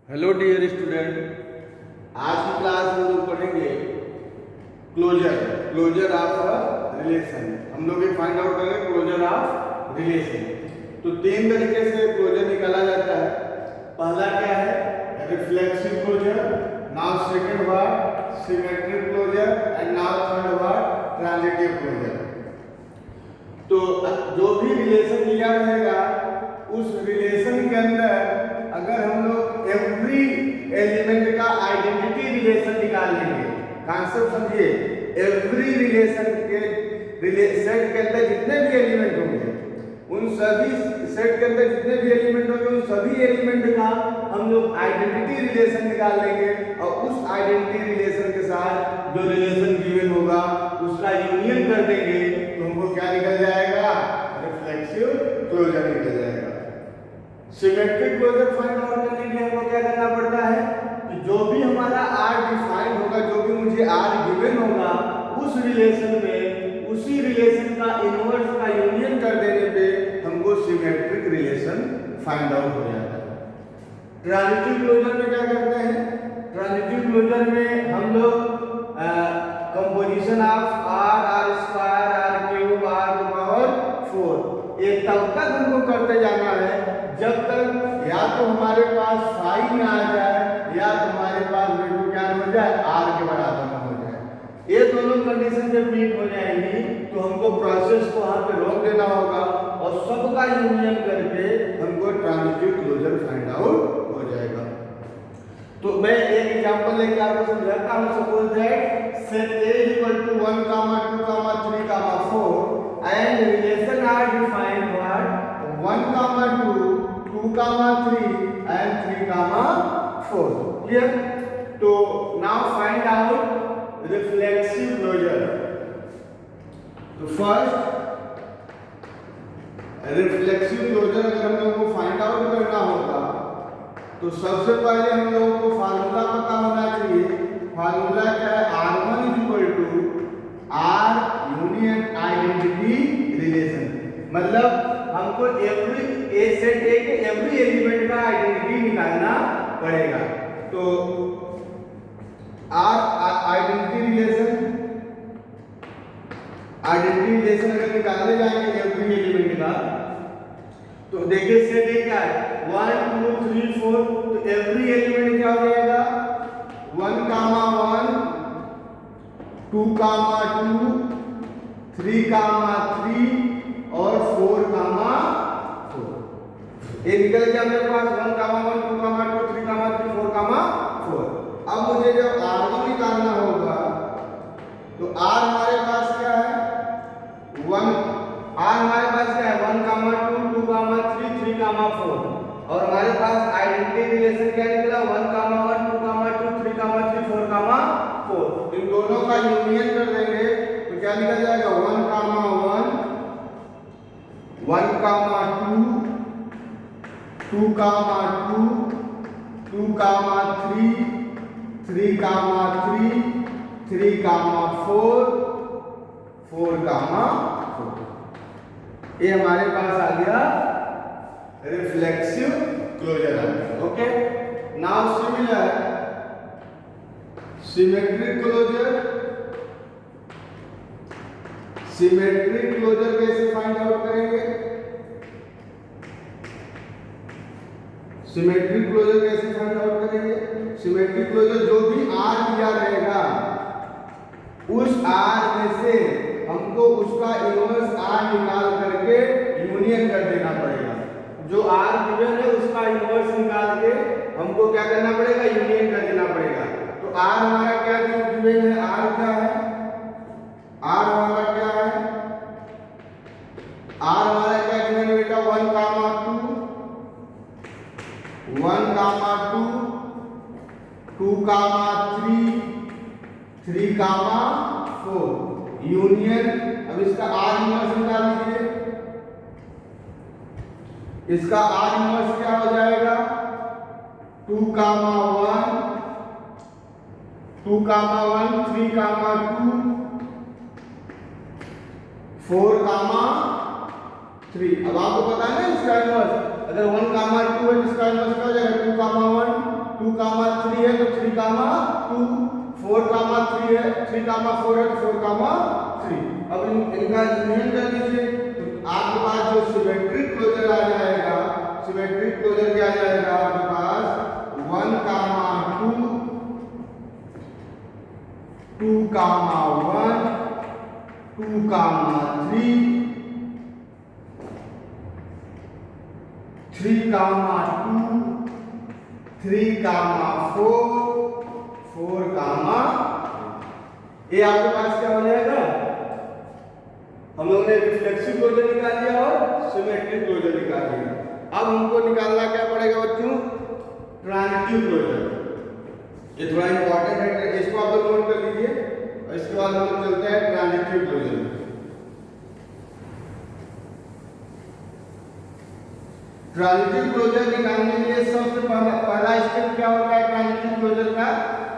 Hello dear student, आज की class में लोग पढ़ेंगे क्लोजर ऑफ रिलेशन। हम लोग ये फाइंड आउट करेंगे क्लोजर ऑफ रिलेशन। तो तीन तरीके से क्लोजर निकाला जाता है। पहला क्या है? Reflexive closure. Now second word symmetric closure and now third word transitive closure. तो जो भी रिलेशन दिया रहेगा उस रिलेशन के अंदर अगर हम लोग एवरी एलिमेंट का आइडेंटिटी रिलेशन निकाल लेंगे, कॉन्सेप्ट समझिए। एवरी रिलेशन के सेट के अंदर जितने भी एलिमेंट होंगे, उन सभी सेट के अंदर जितने भी एलिमेंट होंगे उन सभी एलिमेंट का हम लोग आइडेंटिटी रिलेशन निकाल लेंगे और उस आइडेंटिटी रिलेशन के साथ जो रिलेशन गिवन होगा उसका यूनियन कर देंगे तो हमको क्या निकल जाएगा? रिफ्लेक्सिव क्लोजर निकल जाएगा। सिमेट्रिक क्लोजर फाइंड आउट करने के लिए हमको क्या करना पड़ता है कि जो भी हमारा R डिफाइन होगा, जो भी मुझे R गिवन होगा, उस रिलेशन में उसी रिलेशन का इनवर्स का यूनियन कर देने पे हमको सिमेट्रिक रिलेशन फाइंड आउट हो जाता है। ट्रांजिटिव क्लोजर में क्या करते हैं? ट्रांजिटिव क्लोजर में हम लोग composition of R square R cube R to power 4 ये तब तक हमको करते जाना है जब तक या तो हमारे पास फाई ना आ जाए या तो हमारे पास वैल्यू क्या हो जाए, R के बराबर ना हो जाए। ये दोनों कंडीशन जब मीट हो जाएंगी तो हमको प्रोसेस को वहां पे रोक देना होगा और सबका यूनियन करके हमको ट्रांजिटिव क्लोजर फाइंड आउट हो जाएगा। तो मैं एक एग्जांपल लेके आपको समझाता हूं। Suppose that set A = 1, 2, 3, 4 and relation R defined what 1, 2, 2, 3 and 3, 4. Clear? तो now find out reflexive closure. तो फर्स्ट रिफ्लेक्सिव क्लोजर अगर हम लोगों को फाइंड आउट करना होगा तो सबसे पहले हम लोगों को फार्मूला पता होना चाहिए। फार्मूला क्या है? R1 = R union identity relation. मतलब हमको एवरी ए सेट ए के एवरी एलिमेंट का आइडेंटिटी निकालना पड़ेगा। तो R आइडेंटिटी रिलेशन अगर निकालने जाएंगे एवरी एलिमेंट का तो देखिए सेट ए क्या है? 1, 2, 3, 4। तो एवरी एलिमेंट क्या हो जाएगा? 1, 1, 2, 2, 3, 3 और 4, 4। ये निकल गया मेरे पास 1, 1, 2, 2, 3, 3, 4, 4। अब मुझे जब R1 निकालना होगा तो R हमारे पास क्या है? 1 R हमारे पास क्या है? 1, 2, 2, 3, 3, 4 और हमारे पास आइडेंटिटी रिलेशन क्या निकला? 1, 1, 2, 2, 3, 3, 4। इन दोनों का यूनियन कर देंगे तो क्या निकल जाएगा? 1, 1, 1, 2, 2, 2, 2, 3, 3, 3, 4, 4, 4। ये हमारे पास आ गया रिफ्लेक्सिव क्लोजर आ गया। Okay, now similar symmetric closure. Symmetric closure कैसे फाइंड आउट करेंगे? सिमेट्रिक क्लोजर कैसे फाइंड आउट करेंगे? सिमेट्रिक क्लोजर जो भी R दिया रहेगा उस R में से हमको उसका इनवर्स R निकाल करके यूनियन कर देना पड़ेगा। जो R गिवन है उसका इनवर्स निकाल के हमको क्या करना पड़ेगा? यूनियन कर देना पड़ेगा। तो R हमारा क्या गिवन है? R क्या है? R हमारा क्या है? R हमारा क्या गिवन है बेटा? 1, 2, 3, 3, 4 यूनियन। अब इसका R इनवर्स निकाल लीजिए। इसका R इनवर्स क्या हो जाएगा? 2, 1, 2, 1, 3, 2, 4, 3। अब आपको पता है ना इसका इनवर्स, अगर 1, 2 है इसका इनवर्स क्या हो जाएगा? 2, 1, तो 3 कामा 2, 4 कामा 3 है, 3 कामा 4 है तो 4 कामा 3। अब इनका यूनियन कर लीजिए तो आपके पास जो सिमेट्रिक क्लोजर आ जाएगा, सिमेट्रिक क्लोजर क्या आ जाएगा आपके पास 1 कामा 2, 2 कामा 1, 2 कामा 3, 3 कामा 2, 3 कामा 4, 4 कामा। ये आपके पास क्या हो जाएगा, हम लोगों ने रिफ्लेक्सिव क्लोजर निकाल लिया और सिमेट्रिक क्लोजर निकाल लिया। अब हमको निकालना क्या पड़ेगा बच्चों, ट्रांजिटिव क्लोजर। ये थोड़ा इंपॉर्टेंट है, इसको आप लोग नोट कर लीजिए और इसके बाद हम लोग चलते हैं ट्रांजिटिव क्लोजर। ट्रांजिटिव क्लोजर निकालने के लिए सबसे पहला स्टेप क्या होता है ट्रांजिटिव क्लोजर का,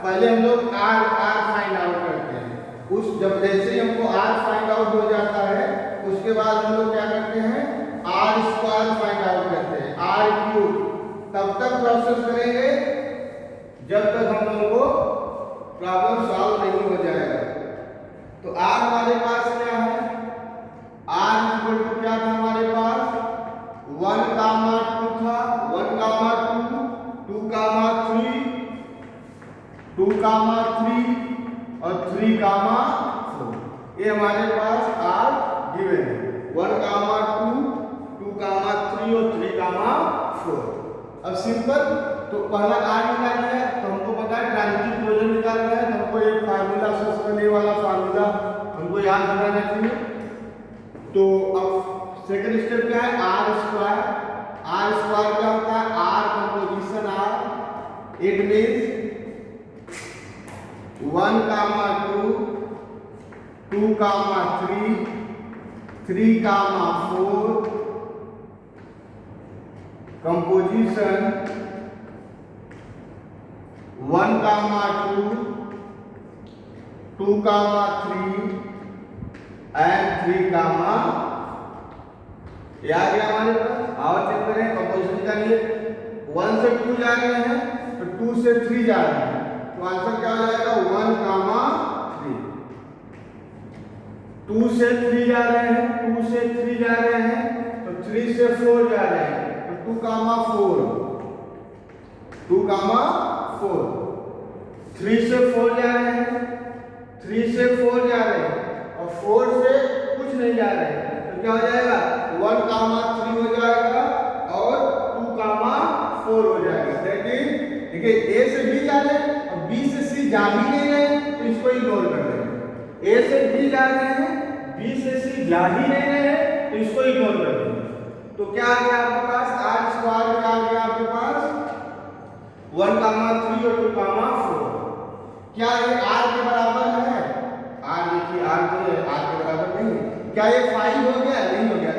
पहले हम लोग आर फाइंड आउट करते हैं। उस जब जैसे ही हमको आर फाइंड आउट हो जाता है उसके बाद हम लोग क्या करते हैं, आर स्क्वायर फाइंड आउट करते हैं, आर क्यूब। तब तक प्रोसेस करेंगे जब तक हम लोगों को प्रॉब्लम सॉल्व नहीं हो जाएगा। तो आर हमारे पास क्या है, आर इक्वल टू क्या था हमारे पास 1 कामा 2 था, 1 कामा 2, 2 कामा 3, 2 कामा 3 और 3 कामा 4। ये हमारे पास आर गिवन है, 1 कामा 2, 2 कामा 3 और 3 कामा 4। अब सिंपल, तो पहला आर निकाल लिया तो हमको पता है ट्रांजिटिव क्लोजर निकालना है, तो हमको ये फार्मूला सबसे पहले वाला फार्मूला हमको याद रखना चाहिए। तो अब सेकंड स्टेप क्या है, आर स्क्वायर। आर स्क्वायर क्या होता है, R composition R, it means 1 comma 2, 2 comma 3, 3 comma 4, composition 1 comma 2, 2 comma 3 and 3 comma. ये आ गया हमारे पास। और चेक करें कंपोजिशन निकालिए, 1 से 2 जा रहे हैं तो 2 से 3 जा रहे हैं, तो आंसर क्या हो जाएगा 1 कामा 3। 2 से 3 जा रहे हैं, 2 से 3 जा रहे हैं तो 3 से 4 जा रहे हैं, तो 2 कामा 4, 2 कामा 4। 3 से 4 जा रहे हैं, 3 से 4 जा रहे हैं और 4 से कुछ नहीं जा रहे हैं, तो क्या हो जाएगा 1 कामा 3 हो जाएगा और 2 कामा 4 हो जाएगा। दैट इज, देखिए ए से बी जा रहे हैं और बी से सी जा ही नहीं रहे तो इसको इग्नोर कर देंगे। ए से बी जा रहे हैं, बी से सी जा ही नहीं रहे हैं तो इसको इग्नोर कर देंगे। तो क्या आ गया आपके पास, आर स्क्वायर क्या आ गया आपके पास 1 कामा 3 और 2 कामा 4। क्या ये आर के बराबर है, आर देखिए आर तो आर के बराबर नहीं है। क्या ये 5 हो गया, नहीं हो गया,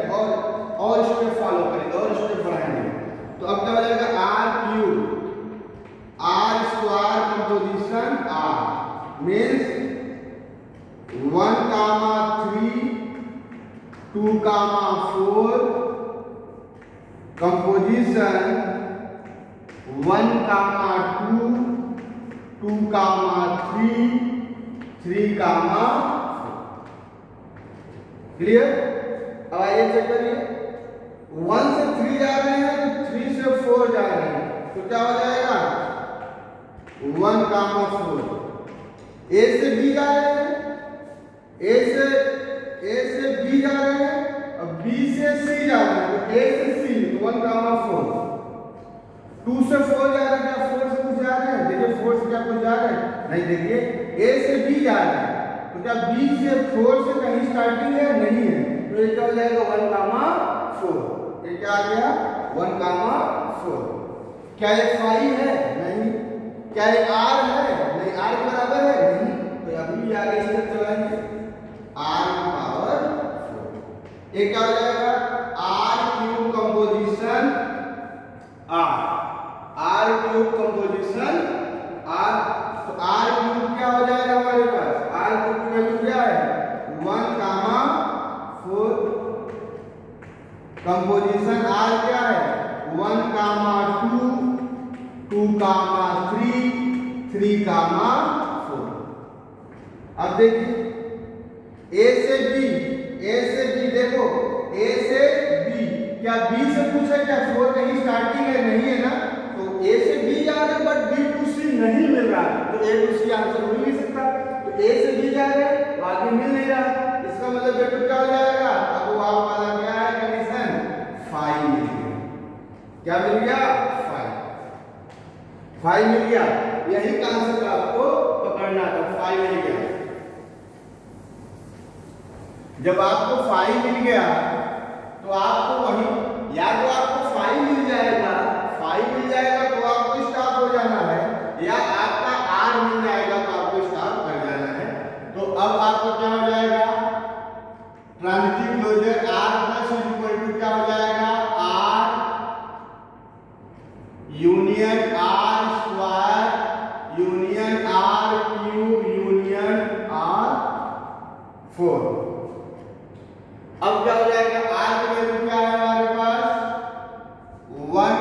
और स्टेप फॉलो करेंगे और स्टेप बढ़ाएंगे। तो अब क्या हो जाएगा R cube, R square composition R means 1 comma 3, 2 comma 4, composition 1 comma 2, 2 comma 3, 3 comma 4। Clear? अब आइए चेक करिए, 1 से 3 जा रहे हैं तो 3 से 4 जा रहे हैं, तो क्या हो जाएगा 1 कामा 4। ए से बी जा रहे हैं, ए से बी जा रहे हैं और बी से सी जा रहे हैं, तो ए से सी तो 1 कामा 4। 2 से 4 जा रहे हैं, क्या 4 से कुछ जा रहे हैं, देखिए 4 से क्या कुछ जा रहे हैं नहीं, देखिए ए से बी जा रहे हैं तो क्या बी से 4 से कहीं स्टार्टिंग है, नहीं है, तो ये क्या हो जाएगा 1 कामा 4। ये क्या आ गया 1 कामा 4। क्या ये 5 है, नहीं। क्या ये r है, नहीं, r के बराबर है, नहीं, तो अभी भी आगे स्टेप चलाएंगे, r की पावर 4। ये क्या हो जाएगा r cube composition r cube composition r। तो r क्यूब क्या हो जाएगा हमारे पास, r क्यूब की वैल्यू क्या है 1 कामा 4, कंपोजिशन r क्या है 1 कामा 2, 2 कामा 3, 3, 4। अब देखिए ए से बी देखो, ए से बी, क्या बी से पूछा क्या 4 कहीं स्टार्टिंग है? नहीं है ना, तो ए से बी जा रहे हैं बट बी टू सी नहीं मिल रहा, तो ए टू सी आंसर हो ही नहीं सकता। तो ए से बी जा रहे हैं तो आगे मिल नहीं रहा, इसका मतलब ये टू क्या हो जाएगा? अब वो आप वाला क्या है कंडीशन? 5 मिल गया। क्या मिल गया? 5 मिल गया। यही कॉन्सेप्ट आपको पकड़ना था, 5 मिल गया। जब आपको 5 मिल गया तो आपको वही, या तो आपको 5 मिल जाएगा तो आपको स्टॉप हो जाना है, या आपका R मिल जाएगा तो आपको स्टॉप कर जाना है। तो अब आपको क्या हो जाएगा? Transitive closure R plus equal to क्या हो जाएगा? R union R square union R cube union R 4। अब क्या हो जाएगा? R की वैल्यू क्या है हमारे पास? 1,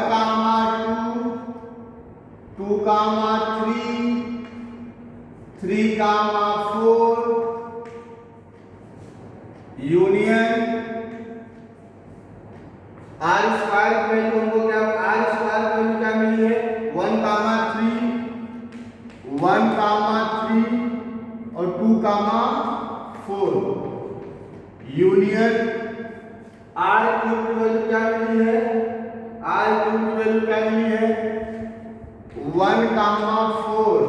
2, 3, 4 यूनियन R स्क्वायर की वैल्यू हमको क्या? R स्क्वायर की वैल्यू क्या मिली है? 1, 3 और 2, 4 यूनियन R क्यूब की वैल्यू क्या मिली है? R क्यूब की वैल्यू क्या मिली है? 1, 4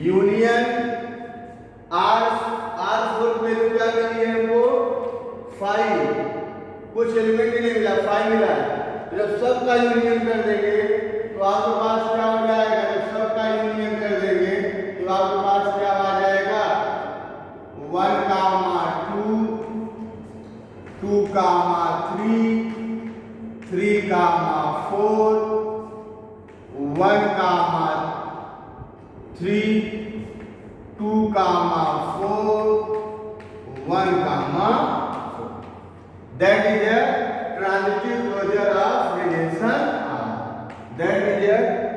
यूनियन R4 की वैल्यू क्या मिली है? वो 5, कुछ एलिमेंट ही नहीं मिला, 5 मिला है। तो जब सबका यूनियन कर देंगे तो आपके पास क्या हो जाएगा? जब सबका यूनियन कर देंगे तो आपके पास क्या आ जाएगा? 1, 2, 2, 3, 4 1, 3, 2, 4 1, 4। That is a transitive closure of relation R. That is a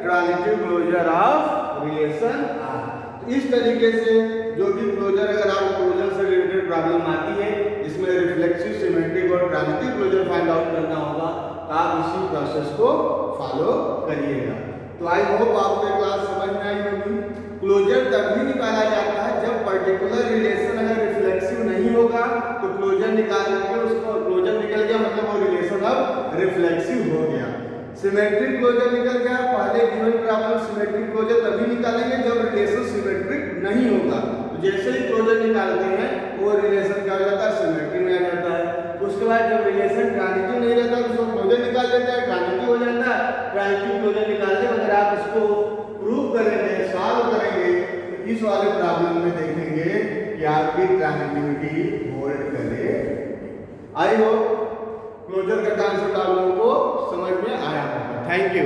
transitive closure of relation R. तो इस तरीके से जो भी क्लोजर, अगर आप क्लोजर से रिलेटेड प्रॉब्लम आती है इसमें रिफ्लेक्सिव, सिमेट्रिक और ट्रांजिटिव क्लोजर फाइंड आउट करना होगा, तो आप इसी प्रोसेस को फॉलो करिएगा। तो आई होप आपको क्लास समझ में आई होगी। क्लोजर तभी निकाला जाता है जब पर्टिकुलर रिलेशन अगर रिफ्लेक्सिव नहीं होगा तो क्लोजर निकाल के उसको, क्लोजर निकल गया मतलब वो रिलेशन अब रिफ्लेक्सिव हो गया। सिमेट्रिक क्लोजर निकल गया, पहले गिवन प्रॉब्लम सिमेट्रिक क्लोजर तभी निकालेंगे जब रिलेशन सिमेट्रिक नहीं होगा। तो जैसे ही क्लोजर निकालते हैं वो रिलेशन क्या हो जाता है? सिमेट्रिक में आ जाता है। उसके बाद जब रिलेशन ट्रांजिटिव नहीं रहता तो उसको क्लोजर निकाल देता है, ट्रांजिटिव हो जाता है। ट्रांजिटिव क्लोजर निकालते अगर आप इसको प्रूव करेंगे, सॉल्व करेंगे, तो इस वाले प्रॉब्लम में देखेंगे कि आपकी ट्रांजिटिविटी होल्ड करे। आई होप क्लोजर का कॉन्सेप्ट आप लोगों को समझ में आया होगा। Thank you.